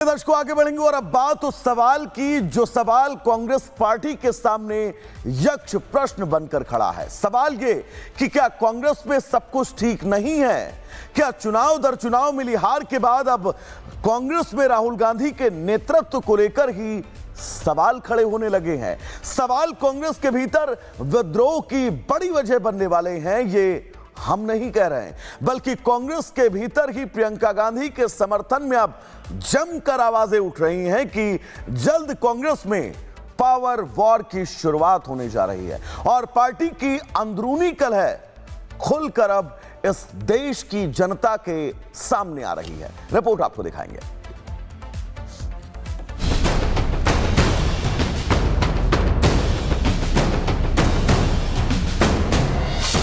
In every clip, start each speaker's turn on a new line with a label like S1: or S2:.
S1: दर्शकों आगे बढ़ेंगे और अब बात उस सवाल की जो सवाल कांग्रेस पार्टी के सामने यक्ष प्रश्न बनकर खड़ा है। सवाल ये कि क्या कांग्रेस में सब कुछ ठीक नहीं है? क्या चुनाव दर चुनाव मिली हार के बाद अब कांग्रेस में राहुल गांधी के नेतृत्व को लेकर ही सवाल खड़े होने लगे हैं? सवाल कांग्रेस के भीतर विद्रोह की बड़ी वजह बनने वाले हैं, ये हम नहीं कह रहे हैं, बल्कि कांग्रेस के भीतर ही प्रियंका गांधी के समर्थन में अब जमकर आवाजें उठ रही हैं कि जल्द कांग्रेस में पावर वॉर की शुरुआत होने जा रही है और पार्टी की अंदरूनी कलह खुलकर अब इस देश की जनता के सामने आ रही है। रिपोर्ट आपको दिखाएंगे।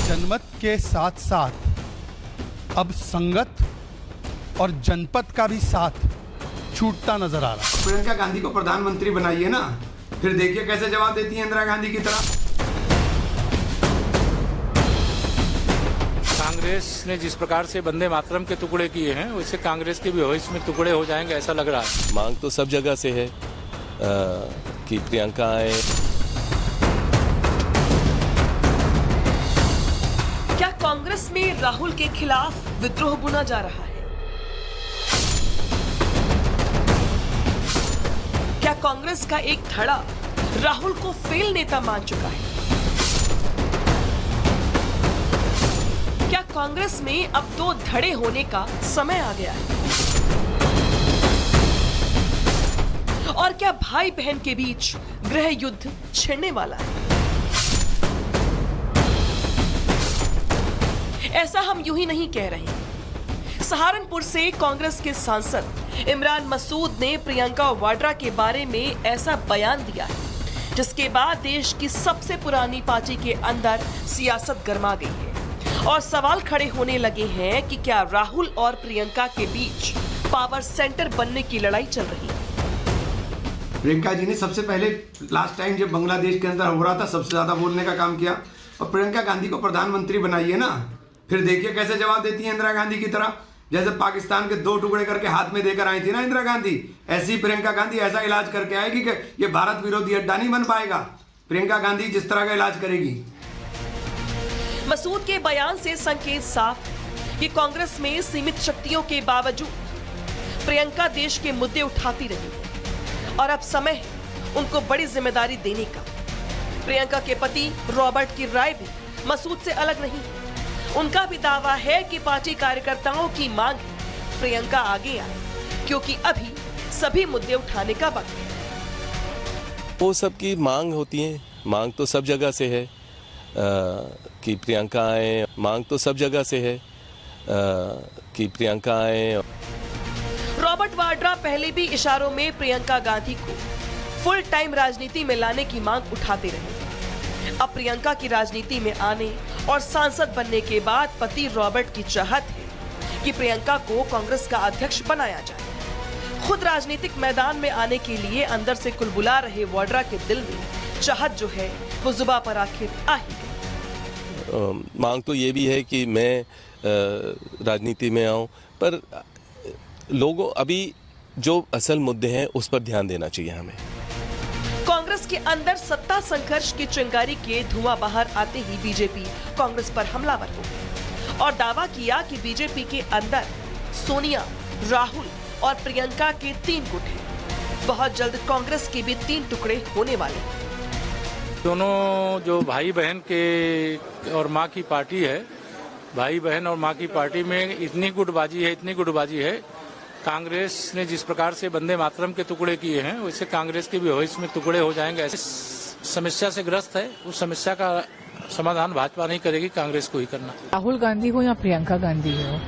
S2: जनमत के साथ साथ अब संगत और जनपद का भी साथ छूटता नजर आ रहा है।
S3: प्रियंका गांधी को प्रधानमंत्री बनाइए ना, फिर देखिए कैसे जवाब देती है इंदिरा गांधी की तरह।
S4: कांग्रेस ने जिस प्रकार से वंदे मातरम के टुकड़े किए हैं, वैसे कांग्रेस के भी भविष्य में टुकड़े हो जाएंगे, ऐसा लग रहा है।
S5: मांग तो सब जगह से है कि प्रियंका आए।
S6: क्या कांग्रेस में राहुल के खिलाफ विद्रोह बुना जा रहा है? क्या कांग्रेस का एक धड़ा राहुल को फेल नेता मान चुका है? क्या कांग्रेस में अब दो धड़े होने का समय आ गया है? और क्या भाई बहन के बीच गृह युद्ध छिड़ने वाला है? ऐसा हम यूं ही नहीं कह रहे। सहारनपुर से कांग्रेस के सांसद इमरान मसूद ने प्रियंका वाड्रा के बारे में ऐसा बयान दिया है जिसके बाद देश की सबसे पुरानी पार्टी के अंदर सियासत गर्मा गई है और सवाल खड़े होने लगे हैं कि क्या राहुल और प्रियंका के बीच पावर सेंटर बनने की लड़ाई चल रही है।
S3: प्रियंका जी ने सबसे पहले लास्ट टाइम जब बांग्लादेश के अंदर हो रहा था सबसे ज्यादा बोलने का काम किया, और प्रियंका गांधी को प्रधानमंत्री बनाइए ना, फिर देखिए कैसे जवाब देती है इंदिरा गांधी की तरह। जैसे पाकिस्तान के दो टुकड़े करके हाथ में देकर आई थी ना इंदिरा गांधी, ऐसी प्रियंका गांधी ऐसा इलाज करके आएगी कि ये भारत विरोधी अड्डा नहीं बन पाएगा। प्रियंका गांधी जिस तरह का इलाज करेगी।
S6: मसूद के बयान से संकेत साफ कि कांग्रेस में सीमित शक्तियों के बावजूद प्रियंका देश के मुद्दे उठाती रही और अब समय है उनको बड़ी जिम्मेदारी देने का। प्रियंका के पति रॉबर्ट की राय भी मसूद से अलग नहीं है। उनका भी दावा है कि पार्टी कार्यकर्ताओं की मांग है प्रियंका आगे आए, क्योंकि अभी सभी मुद्दे उठाने का वक्त है।
S5: वो सबकी मांग होती है, मांग तो सब जगह से है कि प्रियंका आए। मांग तो सब जगह से है कि प्रियंका आए।
S6: रॉबर्ट वाड्रा पहले भी इशारों में प्रियंका गांधी को फुल टाइम राजनीति में लाने की मांग उठाते रहे। अब प्रियंका की राजनीति में आने और सांसद बनने के बाद पति रॉबर्ट की चाहत है कि प्रियंका को कांग्रेस का अध्यक्ष बनाया जाए। खुद राजनीतिक मैदान में आने के लिए अंदर से कुलबुला रहे वाड्रा के दिल में चाहत जो है वो जुबां पर आखिर आ ही गई।
S5: मांग तो ये भी है कि मैं राजनीति में आऊं, पर लोगों अभी जो असल मुद्दे हैं उस पर ध्यान देना चाहिए हमें।
S6: कांग्रेस के अंदर सत्ता संघर्ष की चिंगारी के धुआं बाहर आते ही बीजेपी कांग्रेस पर हमलावर हो गई और दावा किया कि बीजेपी के अंदर सोनिया, राहुल और प्रियंका के 3 गुट हैं। बहुत जल्द कांग्रेस के भी 3 टुकड़े होने वाले हैं।
S4: दोनों जो भाई बहन के और माँ की पार्टी है, भाई बहन और माँ की पार्टी में इतनी गुटबाजी है। कांग्रेस ने जिस प्रकार से वंदे मातरम के टुकड़े किए हैं, वैसे कांग्रेस के भी भविष्य में टुकड़े हो जाएंगे। ऐसी समस्या से ग्रस्त है, उस समस्या का समाधान भाजपा नहीं करेगी, कांग्रेस को ही करना।
S7: राहुल गांधी हो या प्रियंका गांधी हो,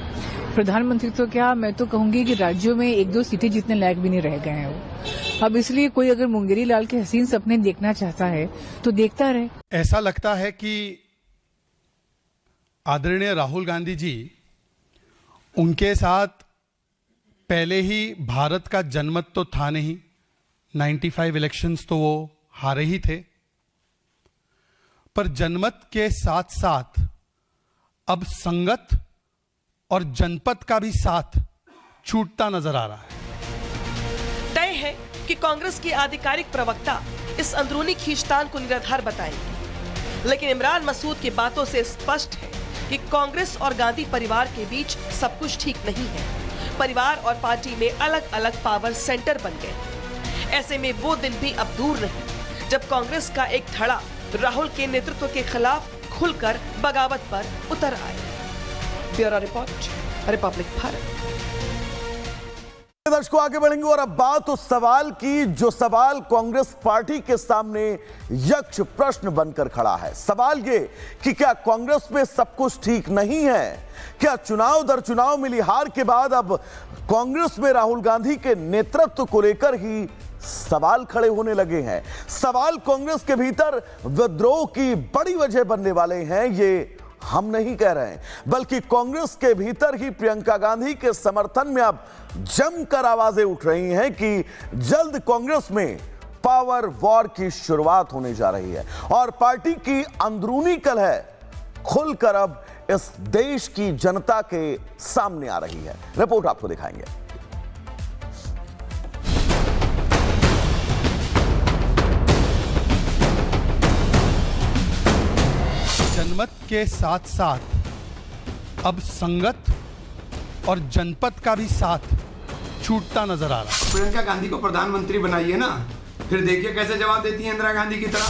S7: प्रधानमंत्री तो क्या, मैं तो कहूंगी कि राज्यों में 1-2 सीटें जीतने लायक भी नहीं रह गए हैं वो। अब इसलिए कोई अगर मुंगेरी लाल के हसीन सपने देखना चाहता है तो देखता रहे।
S2: ऐसा लगता है कि आदरणीय राहुल गांधी जी, उनके साथ पहले ही भारत का जनमत तो था नहीं, 95 इलेक्शंस तो वो हारे ही थे, पर जनमत के साथ साथ अब संगत और जनपद का भी साथ छूटता नजर आ रहा है।
S6: है कि कांग्रेस के आधिकारिक प्रवक्ता इस अंदरूनी खींचतान को निराधार बताएंगे, लेकिन इमरान मसूद की बातों से स्पष्ट है कि कांग्रेस और गांधी परिवार के बीच सब कुछ ठीक नहीं है। परिवार और पार्टी में अलग अलग पावर सेंटर बन गए। ऐसे में वो दिन भी अब दूर नहीं जब कांग्रेस का एक धड़ा राहुल के नेतृत्व के खिलाफ खुलकर बगावत पर उतर आए। Bureau report, Republic Bharat.
S1: दर्शकों, आगे बढ़ेंगे और अब बात उस सवाल की जो सवाल कांग्रेस पार्टी के सामने यक्ष प्रश्न बनकर खड़ा है। सवाल ये कि क्या कांग्रेस में सब कुछ ठीक नहीं है? क्या चुनाव दर चुनाव मिली हार के बाद अब कांग्रेस में राहुल गांधी के नेतृत्व को लेकर ही सवाल खड़े होने लगे हैं? सवाल कांग्रेस के भीतर विद्रोह की बड़ी वजह बनने वाले हैं, ये हम नहीं कह रहे हैं, बल्कि कांग्रेस के भीतर ही प्रियंका गांधी के समर्थन में अब जमकर आवाजें उठ रही हैं कि जल्द कांग्रेस में पावर वॉर की शुरुआत होने जा रही है और पार्टी की अंदरूनी कलह खुलकर अब इस देश की जनता के सामने आ रही है। रिपोर्ट आपको दिखाएंगे।
S2: जनमत के साथ साथ अब संगत और जनपद का भी साथ छूटता नजर आ रहा है।
S3: प्रियंका गांधी को प्रधानमंत्री बनाइए ना, फिर देखिए कैसे जवाब देती है इंदिरा गांधी की तरह।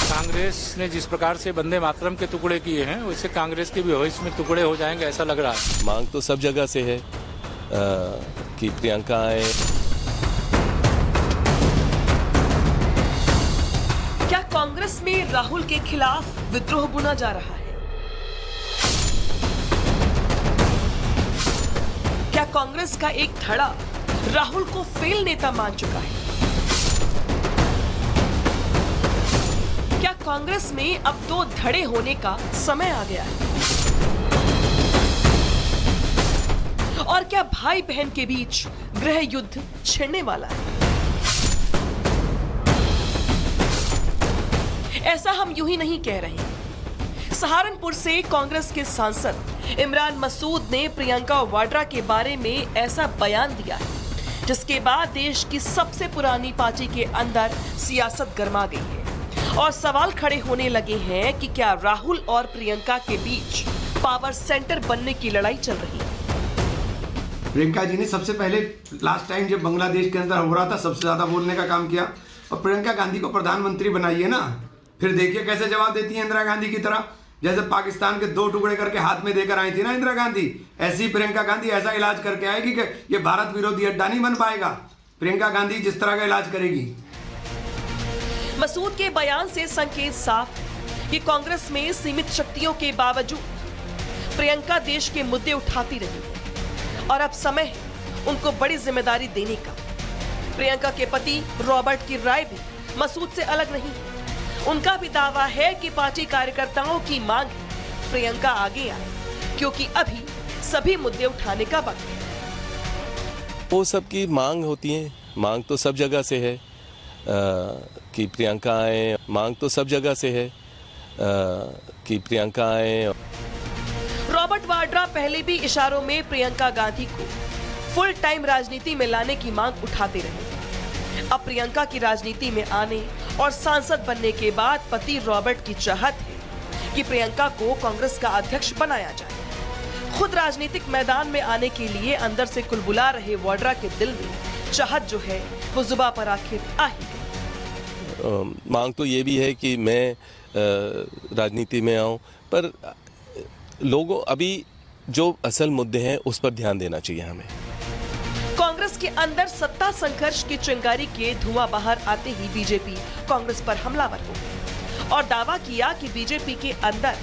S4: कांग्रेस ने जिस प्रकार से वंदे मातरम के टुकड़े किए हैं, वैसे कांग्रेस के भी भविष्य में टुकड़े हो जाएंगे, ऐसा लग रहा है।
S5: मांग तो सब जगह से है कि प्रियंका आए।
S6: क्या कांग्रेस में राहुल के खिलाफ विद्रोह बुना जा रहा है? क्या कांग्रेस का एक धड़ा राहुल को फेल नेता मान चुका है? क्या कांग्रेस में अब दो धड़े होने का समय आ गया है? और क्या भाई बहन के बीच गृह युद्ध छिड़ने वाला है? ऐसा हम यूं ही नहीं कह रहे। सहारनपुर से कांग्रेस के सांसद इमरान मसूद ने प्रियंका वाड्रा के बारे में ऐसा बयान दिया है जिसके बाद देश की सबसे पुरानी पार्टी के अंदर सियासत गर्मा गई है और सवाल खड़े होने लगे हैं कि क्या राहुल और प्रियंका के बीच पावर सेंटर बनने की लड़ाई चल रही है।
S3: प्रियंका जी ने सबसे पहले लास्ट टाइम जब बांग्लादेश के अंदर हो रहा था सबसे ज्यादा बोलने का काम किया और प्रियंका गांधी को प्रधानमंत्री बनाइए ना, फिर देखिए कैसे जवाब देती है इंदिरा गांधी की तरह। जैसे पाकिस्तान के 2 टुकड़े करके हाथ में देकर आई थी ना इंदिरा गांधी, ऐसी प्रियंका गांधी ऐसा इलाज करके आएगी कि ये भारत विरोधी अड्डा नहीं बन पाएगा। प्रियंका गांधी जिस तरह का इलाज करेगी।
S6: मसूद के बयान से संकेत साफ है कि कांग्रेस में सीमित शक्तियों के बावजूद प्रियंका देश के मुद्दे उठाती रही और अब समय है उनको बड़ी जिम्मेदारी देने का। प्रियंका के पति रॉबर्ट की राय भी मसूद से अलग नहीं है। उनका भी दावा है कि पार्टी कार्यकर्ताओं की मांग है प्रियंका आगे आए, क्योंकि अभी सभी मुद्दे उठाने का वक्त है।
S5: वो सबकी मांग होती है, मांग तो सब जगह से है कि प्रियंका आए। मांग तो सब जगह से है कि प्रियंका आए।
S6: रॉबर्ट वाड्रा पहले भी इशारों में प्रियंका गांधी को फुल टाइम राजनीति में लाने की मांग उठाते रहे। अब प्रियंका की राजनीति में आने और सांसद बनने के बाद पति रॉबर्ट की चाहत है कि प्रियंका को कांग्रेस का अध्यक्ष बनाया जाए। खुद राजनीतिक मैदान में आने के लिए अंदर से कुलबुला रहे वाड्रा के दिल में चाहत जो है वो जुबां पर आखिर आ ही गई।
S5: मांग तो ये भी है कि मैं राजनीति में आऊं, पर लोगों अभी जो असल मुद्दे हैं उस पर ध्यान देना चाहिए हमें।
S6: कांग्रेस के अंदर सत्ता संघर्ष की चिंगारी के धुआं बाहर आते ही बीजेपी कांग्रेस पर हमलावर हो गई और दावा किया कि बीजेपी के अंदर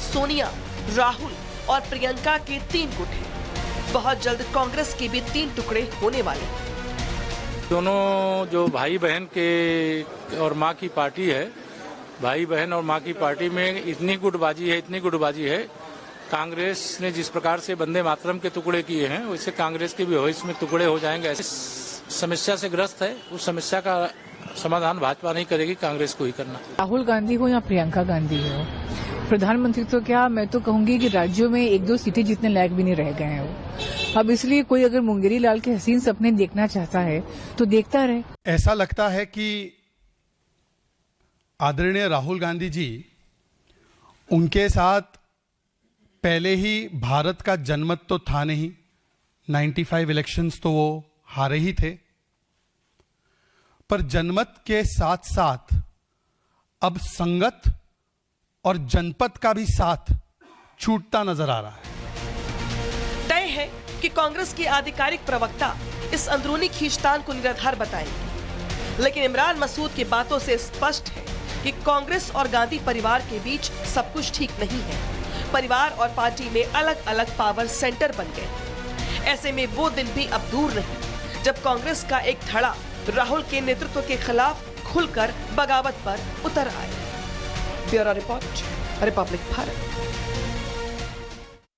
S6: सोनिया, राहुल और प्रियंका के 3 गुट हैं। बहुत जल्द कांग्रेस के भी 3 टुकड़े होने वाले हैं।
S4: दोनों जो भाई बहन के और माँ की पार्टी है, भाई बहन और माँ की पार्टी में इतनी गुटबाजी है। कांग्रेस ने जिस प्रकार से वंदे मातरम के टुकड़े किए हैं, वैसे कांग्रेस के भी भविष्य में टुकड़े हो जाएंगे। ऐसी समस्या से ग्रस्त है, उस समस्या का समाधान भाजपा नहीं करेगी, कांग्रेस को ही करना।
S7: राहुल गांधी हो या प्रियंका गांधी हो, प्रधानमंत्री तो क्या, मैं तो कहूंगी कि राज्यों में 1-2 सीटें जीतने लायक भी नहीं रह गए हैं वो। अब इसलिए कोई अगर मुंगेरी लाल के हसीन सपने देखना चाहता है तो देखता रहे।
S2: ऐसा लगता है कि आदरणीय राहुल गांधी जी, उनके साथ पहले ही भारत का जनमत तो था नहीं, 95 इलेक्शंस तो वो हारे ही थे, पर जनमत के साथ साथ अब संगत और जनपद का भी साथ छूटता नजर आ रहा है।
S6: तय है कि कांग्रेस के आधिकारिक प्रवक्ता इस अंदरूनी खींचतान को निराधार बताएंगे, लेकिन इमरान मसूद की बातों से स्पष्ट है कि कांग्रेस और गांधी परिवार के बीच सब कुछ ठीक नहीं है। परिवार और पार्टी में अलग अलग पावर सेंटर बन गए। ऐसे में वो दिन भी अब दूर नहीं जब कांग्रेस का एक धड़ा राहुल के नेतृत्व के खिलाफ खुलकर बगावत पर उतर आए। Bureau report, Republic Bharat.